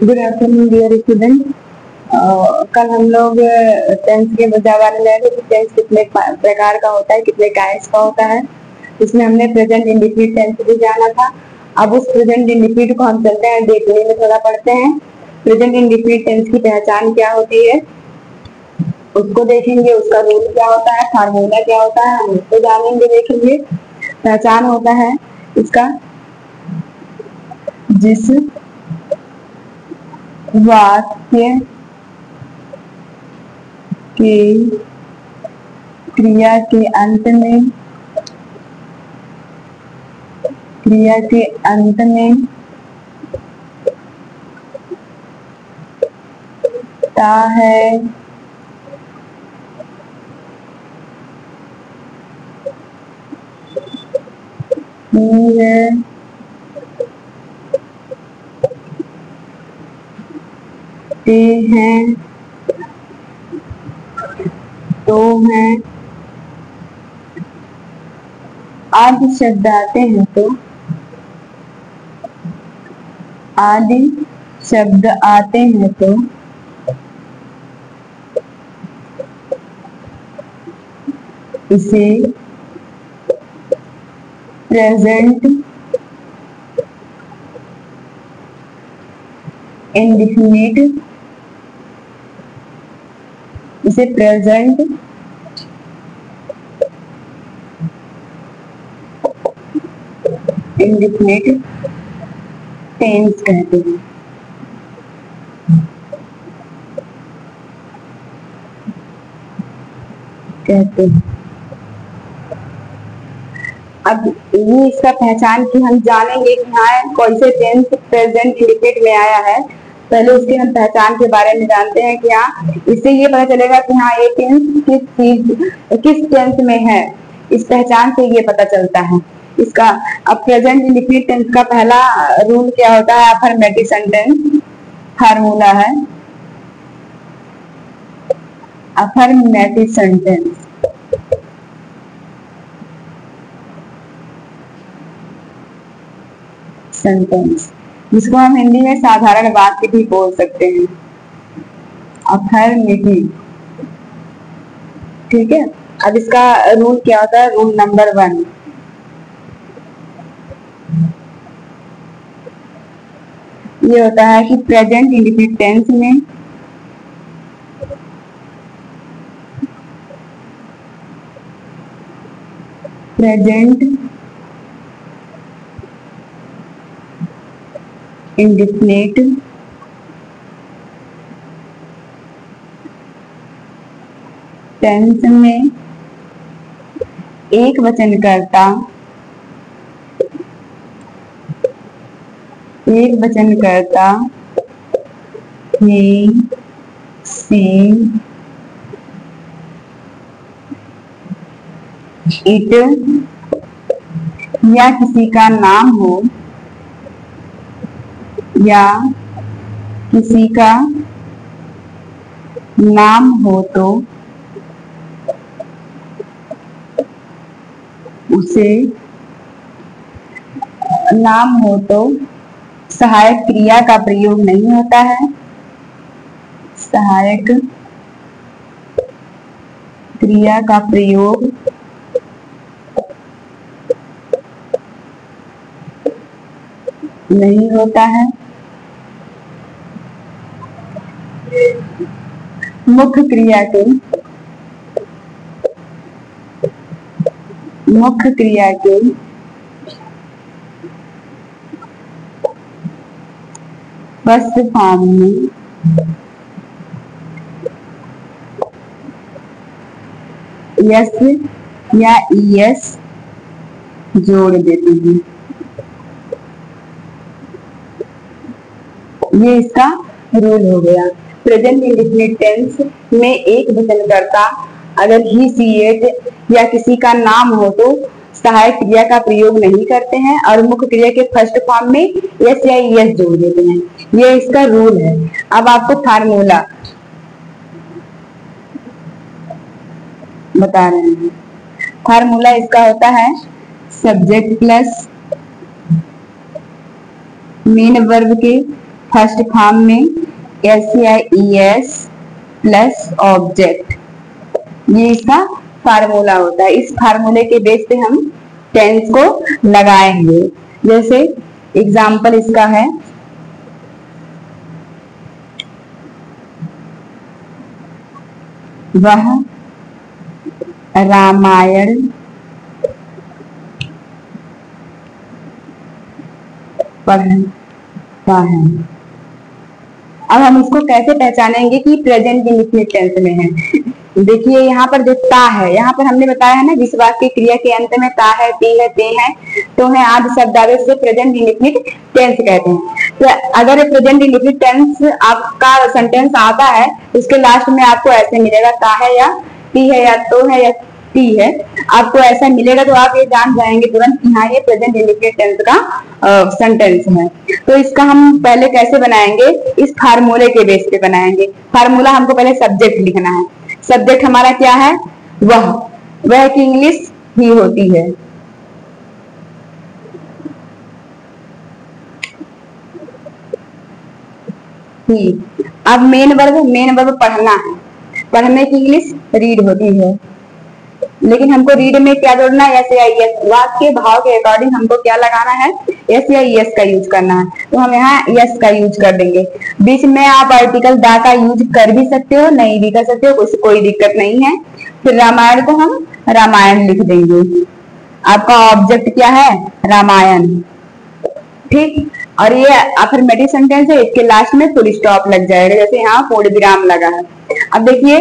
Good afternoon dear student. कल हम लोग टेंस के बारे में लेंगे कि टेंस कितने प्रकार का होता है, कितने काइंड्स का होता है। इसमें हमने प्रेजेंट इंडिफिनिट टेंस भी जाना था। अब उस प्रेजेंट इंडिफिनिट को हम चलते हैं देखने में थोड़ा पढ़ते हैं। प्रेजेंट इंडिफिनिट टेंस की पहचान क्या होती है उसको देखेंगे, उसका रूल क्या होता है, फार्मूला क्या होता है, हम उसको जानेंगे, देखेंगे। पहचान होता है इसका, जिस वाक्य के क्रिया के अंत में ता है, है, ते हैं, तो हैं, आदि शब्द आते हैं तो आदि शब्द आते हैं तो इसे प्रेजेंट इंडिफिनिट टेंस कहते हैं। अब ये इसका पहचान की हम जानेंगे कि हाँ कौन से टेंस प्रेजेंट इंडिफिनिट में आया है। पहले उसके हम पहचान के बारे में जानते हैं कि हाँ इससे ये पता चलेगा कि हाँ ये टेंस किस टेंस में है। इस पहचान से ये पता चलता है इसका। अब प्रेजेंट इंडिफिनिट टेंस का पहला रूल क्या होता है, अफर्मेटिव सेंटेंस। फार्मूला है अफर्मेटिव सेंटेंस, जिसको हम हिंदी में साधारण वाक्य भी बोल सकते हैं, अफर्मेटिव। ठीक है। अब इसका रूल क्या होता है, रूल नंबर 1। ये होता है कि प्रेजेंट इंडिफिनिट टेंस में प्रेजेंट इंडिफिनिट टेंस में एक वचनकर्ता he, she, it या किसी का नाम हो तो उसे सहायक क्रिया का प्रयोग नहीं होता है। सहायक क्रिया का प्रयोग नहीं होता है। मुख्य क्रिया के फर्स्ट फॉर्म में यस या ईएस जोड़ देते हैं। ये इसका रूल हो गया। प्रेजेंट इंडिफिनिट टेंस में एक वचनकर्ता अगर ही, सी, इट या किसी का नाम हो तो सहायक क्रिया का प्रयोग नहीं करते हैं और मुख्य क्रिया के फर्स्ट फॉर्म में यस या ईएस जोड़ देते हैं। ये इसका रूल है। अब आपको फार्मूला बता रहे हैं। फार्मूला इसका होता है सब्जेक्ट प्लस मेन वर्ब के फर्स्ट फॉर्म में SEIES प्लस ऑब्जेक्ट, ये इसका फार्मूला होता है। इस फार्मूले के बेस पे हम टेंस को लगाएंगे। जैसे एग्जाम्पल इसका है, वह रामायण पढ़ता है। अब हम इसको कैसे पहचानेंगे कि प्रेजेंट इंडेफिनिट टेंस में है? देखिए यहाँ पर जो ता है, यहाँ पर हमने बताया है ना जिस वाक्य क्रिया के अंत में ता है, ती है, ते है, तो है आदि शब्दावली से प्रेजेंट इंडेफिनिट टेंस कहते हैं। तो अगर प्रेजेंट इंडेफिनिट टेंस आपका सेंटेंस आता है, उसके लास्ट में आपको ऐसे मिलेगा, ता है या ती है या तो है या ती है, आपको ऐसा मिलेगा तो आप ये जान जाएंगे तुरंत कि हाँ ये प्रेजेंट इंडेफिनिट टेंस का सेंटेंस है। तो इसका हम पहले कैसे बनाएंगे? इस फार्मूले के बेस पे बनाएंगे। फार्मूला हमको पहले सब्जेक्ट लिखना है। सब्जेक्ट हमारा क्या है? वह की इंग्लिश ही होती है। ही। अब मेन वर्ब पढ़ना है, पढ़ने की इंग्लिश रीड होती है, लेकिन हमको रीड में क्या जोड़ना है? SEIES। वाक्य के भाव के अकॉर्डिंग हमको क्या लगाना है? SEIES का यूज करना है, तो हम यहाँ यस का यूज कर देंगे। बीच में आप आर्टिकल दा का यूज कर भी सकते हो, नहीं भी कर सकते हो, कोई दिक्कत नहीं है। फिर रामायण को हम रामायण लिख देंगे। आपका ऑब्जेक्ट क्या है? रामायण, ठीक। और ये अफर्मेटिव सेंटेंस है, इसके लास्ट में फुल स्टॉप लग जाएगा, जैसे यहाँ पूर्ण विराम लगा है। अब देखिए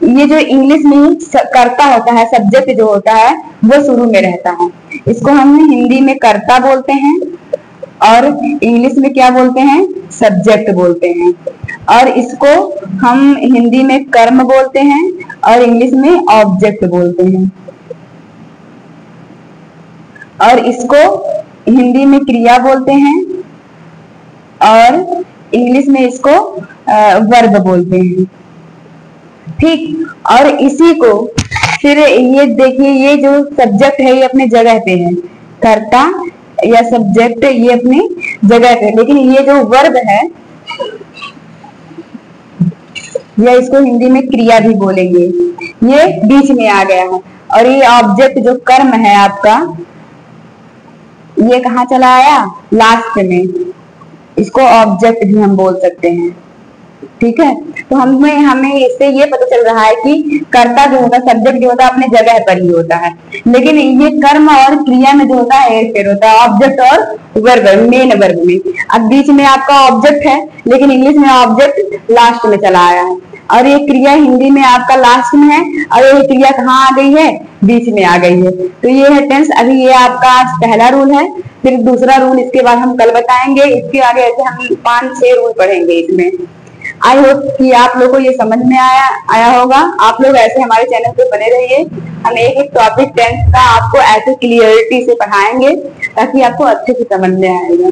ये जो इंग्लिश में कर्ता होता है, सब्जेक्ट जो होता है वो शुरू में रहता है। इसको हम हिंदी में कर्ता बोलते हैं और इंग्लिश में क्या बोलते हैं? सब्जेक्ट बोलते हैं। और इसको हम हिंदी में कर्म बोलते हैं और इंग्लिश में ऑब्जेक्ट बोलते हैं। और इसको हिंदी में क्रिया बोलते हैं और इंग्लिश में इसको वर्ब बोलते हैं, ठीक। और इसी को फिर ये देखिए, ये जो सब्जेक्ट है ये अपने जगह पे है, कर्ता या सब्जेक्ट ये अपनी जगह पे, लेकिन ये जो वर्ब है या इसको हिंदी में क्रिया भी बोलेंगे, ये बीच में आ गया है। और ये ऑब्जेक्ट जो कर्म है आपका, ये कहाँ चला आया? लास्ट में। इसको ऑब्जेक्ट भी हम बोल सकते हैं, ठीक है। तो हमें इससे ये पता चल रहा है कि कर्ता जो होता है, सब्जेक्ट जो होता है अपने जगह पर ही होता है, लेकिन ये कर्म और क्रिया में जो होता है हेरफेर होता है, ऑब्जेक्ट और वर्ब, मेन वर्ब में। अब बीच में आपका ऑब्जेक्ट है, लेकिन इंग्लिश में ऑब्जेक्ट लास्ट में चला आया है, और ये क्रिया हिंदी में आपका लास्ट में है, और ये क्रिया कहाँ आ गई है? बीच में आ गई है। तो ये है टेंस। अभी ये आपका आज पहला रूल है, फिर दूसरा रूल इसके बाद हम कल बताएंगे। इसके आगे ऐसे हम 5-6 रूल पढ़ेंगे इसमें। आई होप कि आप लोगों को ये समझ में आया होगा। आप लोग ऐसे हमारे चैनल पे बने रहिए, हम एक टॉपिक टेंस का आपको ऐसे क्लियरिटी से पढ़ाएंगे ताकि आपको अच्छे से समझ में आएगा।